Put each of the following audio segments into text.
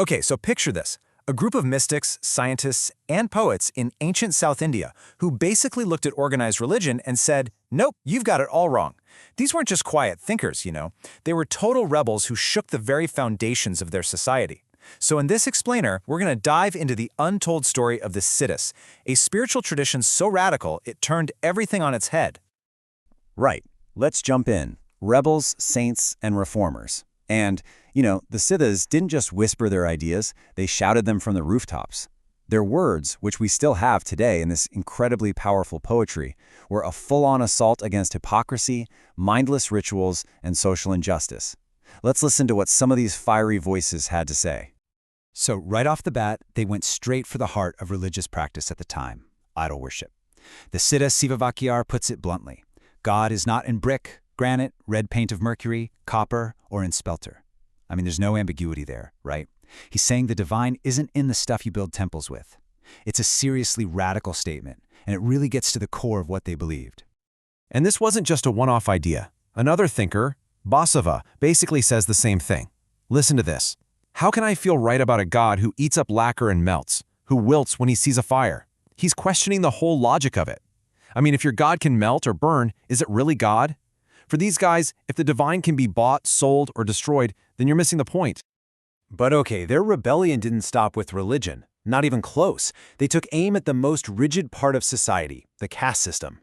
Okay, so picture this. A group of mystics, scientists, and poets in ancient South India who basically looked at organized religion and said, nope, you've got it all wrong. These weren't just quiet thinkers, you know. They were total rebels who shook the very foundations of their society. So in this explainer, we're going to dive into the untold story of the Siddhis, a spiritual tradition so radical it turned everything on its head. Right. Let's jump in. Rebels, saints, and reformers. And, the Siddhas didn't just whisper their ideas, they shouted them from the rooftops. Their words, which we still have today in this incredibly powerful poetry, were a full-on assault against hypocrisy, mindless rituals, and social injustice. Let's listen to what some of these fiery voices had to say. So right off the bat, they went straight for the heart of religious practice at the time, idol worship. The Siddha Sivavakyar puts it bluntly. God is not in brick, granite, red paint of mercury, copper, or in spelter. I mean, there's no ambiguity there, right? He's saying the divine isn't in the stuff you build temples with. It's a seriously radical statement, and it really gets to the core of what they believed. And this wasn't just a one-off idea. Another thinker, Basava, basically says the same thing. Listen to this. How can I feel right about a God who eats up lacquer and melts, who wilts when he sees a fire? He's questioning the whole logic of it. I mean, if your God can melt or burn, is it really God? For these guys, if the divine can be bought, sold, or destroyed, then you're missing the point. But okay, their rebellion didn't stop with religion. Not even close. They took aim at the most rigid part of society, the caste system.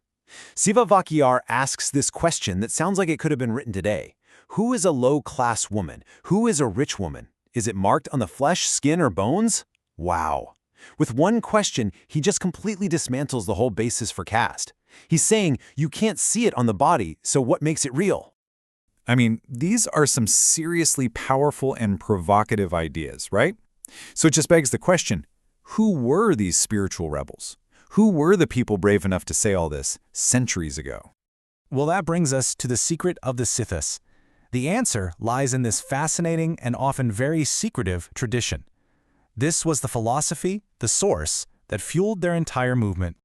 Sivavakyar asks this question that sounds like it could have been written today. Who is a low-class woman? Who is a rich woman? Is it marked on the flesh, skin, or bones? Wow. With one question, he just completely dismantles the whole basis for caste. He's saying you can't see it on the body, so what makes it real? I mean, these are some seriously powerful and provocative ideas, right? So it just begs the question, who were these spiritual rebels? Who were the people brave enough to say all this centuries ago? Well, that brings us to the secret of the Siddhas. The answer lies in this fascinating and often very secretive tradition. This was the philosophy, the source, that fueled their entire movement.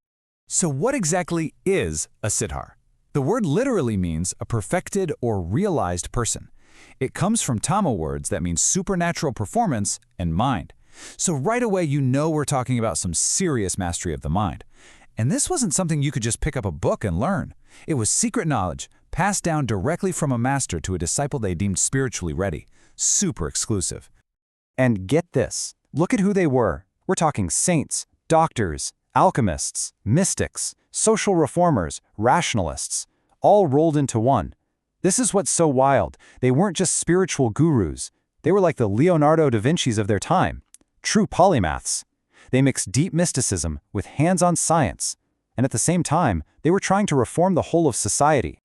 So what exactly is a Siddhar? The word literally means a perfected or realized person. It comes from Tamil words that mean supernatural performance and mind. So right away you know we're talking about some serious mastery of the mind. And this wasn't something you could just pick up a book and learn. It was secret knowledge, passed down directly from a master to a disciple they deemed spiritually ready. Super exclusive. And get this. Look at who they were. We're talking saints, doctors, alchemists, mystics, social reformers, rationalists, all rolled into one. This is what's so wild. They weren't just spiritual gurus. They were like the Leonardo da Vinci's of their time, true polymaths. They mixed deep mysticism with hands-on science, and at the same time, they were trying to reform the whole of society.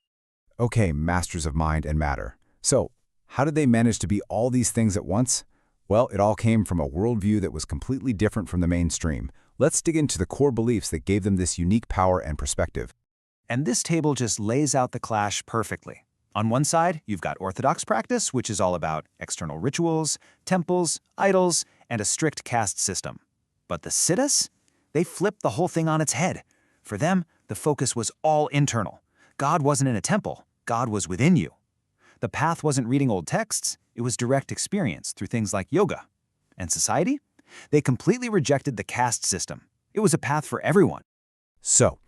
Okay, masters of mind and matter. So, how did they manage to be all these things at once? Well, it all came from a worldview that was completely different from the mainstream. Let's dig into the core beliefs that gave them this unique power and perspective. And this table just lays out the clash perfectly. On one side, you've got Orthodox practice, which is all about external rituals, temples, idols, and a strict caste system. But the Siddhas? They flipped the whole thing on its head. For them, the focus was all internal. God wasn't in a temple. God was within you. The path wasn't reading old texts. It was direct experience through things like yoga. And society? They completely rejected the caste system. It was a path for everyone. So,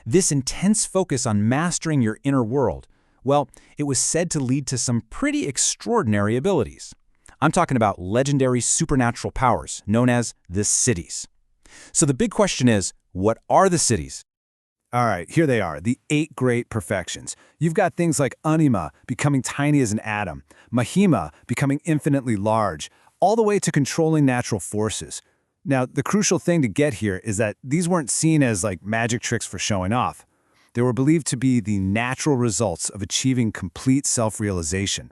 this intense focus on mastering your inner world, well, it was said to lead to some pretty extraordinary abilities. I'm talking about legendary supernatural powers known as the Siddhis. So the big question is, what are the Siddhis? All right, here they are, the 8 great perfections. You've got things like Anima, becoming tiny as an atom, Mahima, becoming infinitely large, all the way to controlling natural forces. Now, the crucial thing to get here is that these weren't seen as like magic tricks for showing off. They were believed to be the natural results of achieving complete self-realization.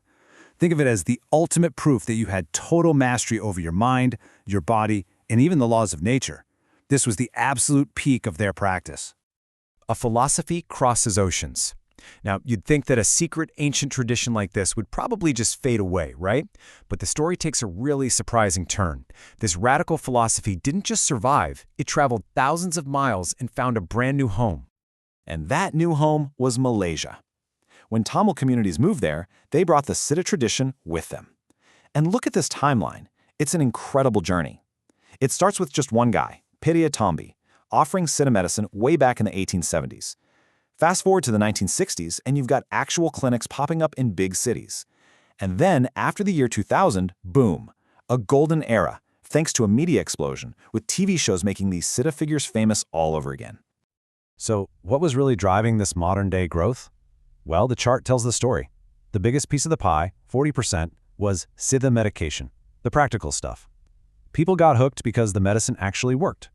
Think of it as the ultimate proof that you had total mastery over your mind, your body, and even the laws of nature. This was the absolute peak of their practice. A philosophy crosses oceans. Now, you'd think that a secret ancient tradition like this would probably just fade away, right? But the story takes a really surprising turn. This radical philosophy didn't just survive, it traveled thousands of miles and found a brand new home. And that new home was Malaysia. When Tamil communities moved there, they brought the Siddha tradition with them. And look at this timeline. It's an incredible journey. It starts with just one guy, Pitya Tombi, offering Siddha medicine way back in the 1870s. Fast forward to the 1960s, and you've got actual clinics popping up in big cities. And then, after the year 2000, boom, a golden era, thanks to a media explosion, with TV shows making these Siddha figures famous all over again. So, what was really driving this modern-day growth? Well, the chart tells the story. The biggest piece of the pie, 40%, was Siddha medication, the practical stuff. People got hooked because the medicine actually worked.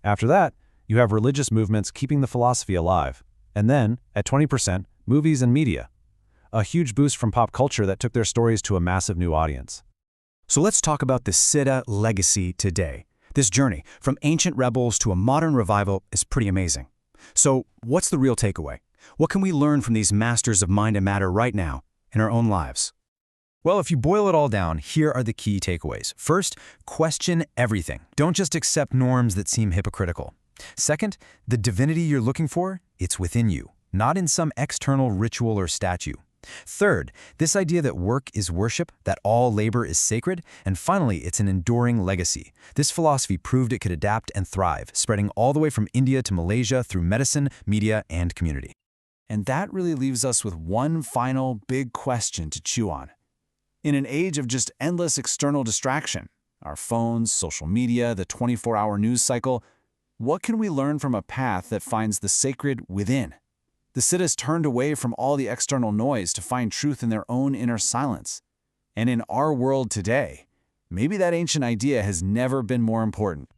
After that, you have religious movements keeping the philosophy alive. And then, at 20%, movies and media. A huge boost from pop culture that took their stories to a massive new audience. So let's talk about the Siddha legacy today. This journey, from ancient rebels to a modern revival, is pretty amazing. So what's the real takeaway? What can we learn from these masters of mind and matter right now in our own lives? Well, if you boil it all down, here are the key takeaways. First, question everything. Don't just accept norms that seem hypocritical. Second, the divinity you're looking for, it's within you, not in some external ritual or statue. Third, this idea that work is worship, that all labor is sacred, and finally, it's an enduring legacy. This philosophy proved it could adapt and thrive, spreading all the way from India to Malaysia through medicine, media, and community. And that really leaves us with one final big question to chew on. In an age of just endless external distraction, our phones, social media, the 24-hour news cycle, what can we learn from a path that finds the sacred within? The Siddhas turned away from all the external noise to find truth in their own inner silence. And in our world today, maybe that ancient idea has never been more important.